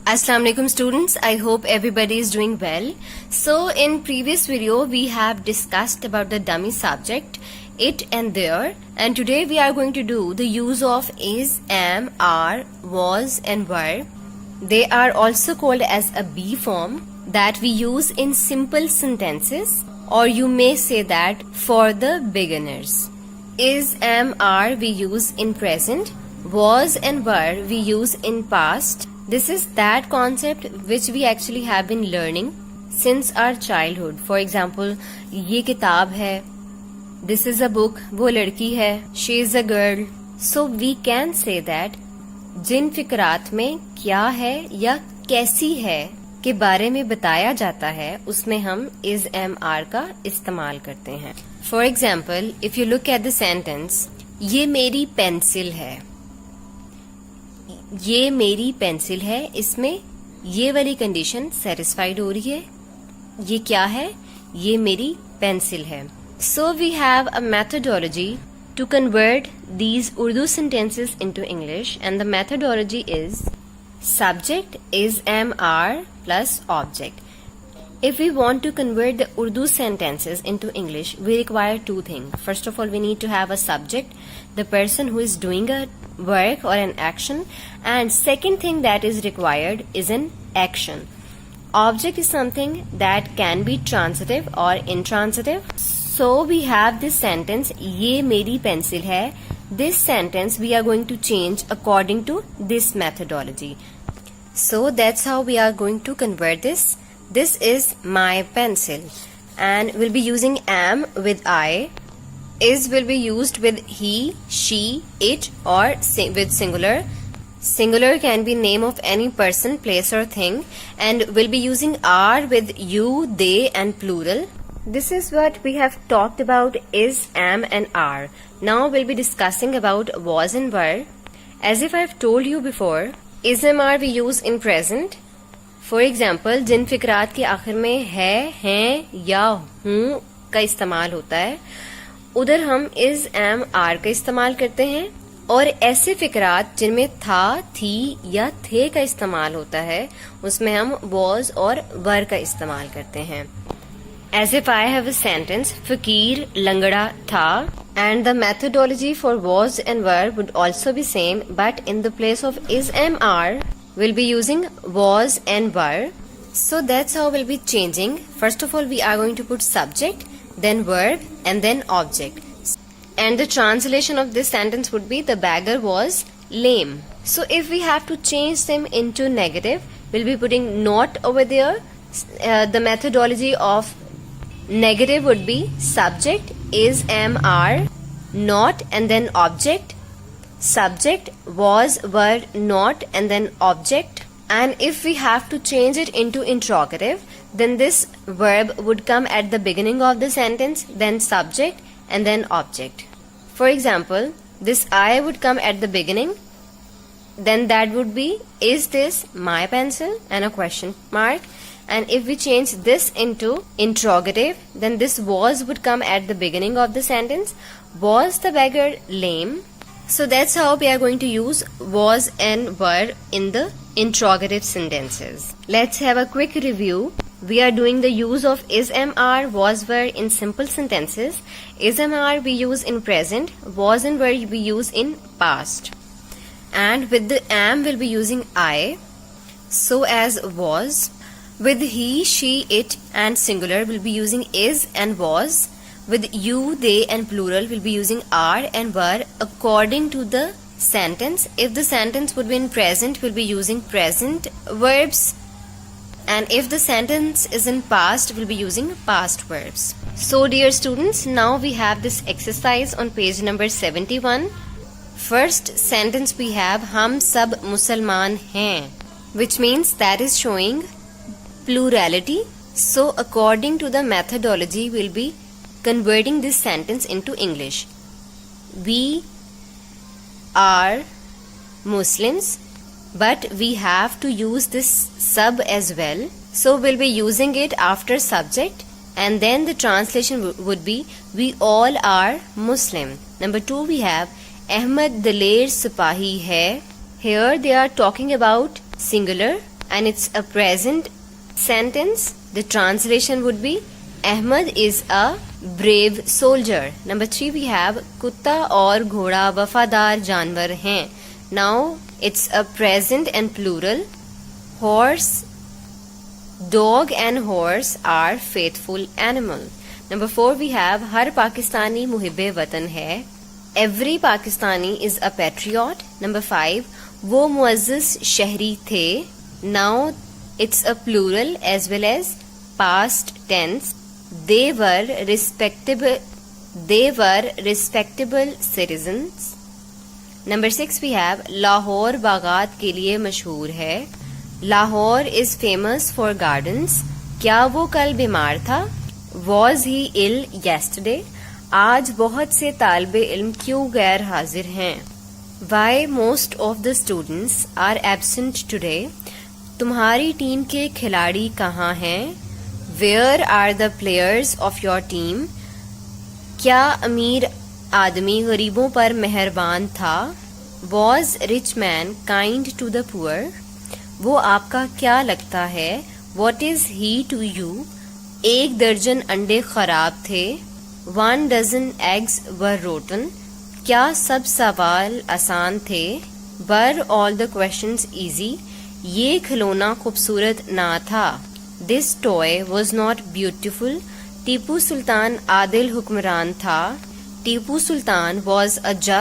Assalamu alaikum students, I hope everybody is doing well. So in previous video we have discussed about the dummy subject, it and there, and today we are going to do the use of is, am, are, was and were. They are also called as a be form that we use in simple sentences, or you may say that for the beginners. Is, am, are we use in present, was and were we use in past. This is that concept which we actually have been learning since our childhood. For example, ये किताब है, this is a book, वो लड़की है, she is a girl. So we can say that जिन फिक्रात में क्या है या कैसी है के बारे में बताया जाता है उसमें हम is, am, are का इस्तेमाल करते हैं. For example, if you look at the sentence, ये मेरी पेंसिल है. ये मेरी पेंसिल है, इसमें ये वाली कंडीशन सेटिस्फाइड हो रही है. ये क्या है? ये मेरी पेंसिल है. So we have a methodology to convert these Urdu sentences into English and the methodology is subject is, am, are plus object. If we want to convert the Urdu sentences into English, we require two things. First of all, we need to have a subject, the person who is doing a work or an action, and second thing that is required is an action. Object is something that can be transitive or intransitive. So we have this sentence, ये मेरी pencil है. This sentence we are going to change according to this methodology. So that's how we are going to convert this. This is my pencil, and we'll be using am with I. Is will be used with he, she, it, or with singular. Singular can be name of any person, place or thing, and we'll be using are with you, they and plural. This is what we have talked about is, am and are. Now we'll be discussing about was and were. As if I've told you before, is and are we use in present. For example, जिन फिक्रात के आखिर में है, हैं या हूं का इस्तेमाल होता है उधर हम इज, एम, आर का इस्तेमाल करते हैं, और ऐसे फिक्रात जिनमें था, थी या थे का इस्तेमाल होता है उसमें हम वॉज और वर का इस्तेमाल करते हैं. As if I have a sentence, फकीर लंगड़ा था, and the methodology for was and were would also be same, but in the place of is, am, are we'll be using was and were. So that's how we'll be changing. First of all, we are going to put subject, then verb and then object. And the translation of this sentence would be the beggar was lame. So if we have to change them into negative, we'll be putting not over there. The methodology of negative would be subject, is, am, are, not and then object. Subject, was, were, not and then object. And if we have to change it into interrogative, then this verb would come at the beginning of the sentence, then subject and then object. For example, this I would come at the beginning, then that would be, is this my pencil, and a question mark. And if we change this into interrogative, then this was would come at the beginning of the sentence. Was the beggar lame? So that's how we are going to use was and were in the interrogative sentences. Let's have a quick review. We are doing the use of is, am, are, was, were in simple sentences. Is, am, are we use in present. Was and were we use in past. And with the am we'll be using I. So as was. With he, she, it and singular we'll be using is and was. With you, they and plural we'll be using are and were according to the sentence. If the sentence would be in present, we'll be using present verbs, and if the sentence is in past, we'll be using past verbs. So dear students, now we have this exercise on page number 71. First sentence we have हम सब मुसलमान हैं, which means that is showing plurality. So according to the methodology, we'll be converting this sentence into English. We are Muslims, but we have to use this sub as well. So we'll be using it after subject, and then the translation would be we all are Muslim. Number 2 we have Ahmad Daler Sipahi hai. Here they are talking about singular and it's a present sentence. The translation would be Ahmed is a brave soldier. Number 3 we have कुत्ता और घोड़ा वफादार जानवर हैं. Now it's a present and plural. Horse, dog and horse are faithful animal. Number 4 we have हर पाकिस्तानी मुहिब्बे वतन है. Every Pakistani is a patriot. Number 5 वो मुअज़्ज़िज़ शहरी थे. Now it's a plural as well as past tense. They were respectable citizens. Number 6 we have Lahore बागात के लिए मशहूर है. Lahore is famous for gardens. क्या वो कल बीमार था? Was he ill yesterday? आज बहुत से तालिबे इल्म क्यों गैर हाजिर हैं? Why most of the students are absent today? तुम्हारी टीम के खिलाड़ी कहाँ हैं? Where are the players of your team? क्या अमीर आदमी गरीबों पर मेहरबान था? Was rich man kind to the poor? वो आपका क्या लगता है? What is he to you? 1 दर्जन अंडे खराब थे. 1 dozen eggs were rotten. क्या सब सवाल आसान थे? Were all the questions easy? ये खिलौना खूबसूरत ना था. This toy was not beautiful. Tipu Sultan Adil हुक्मरान था. Tipu Sultan was a just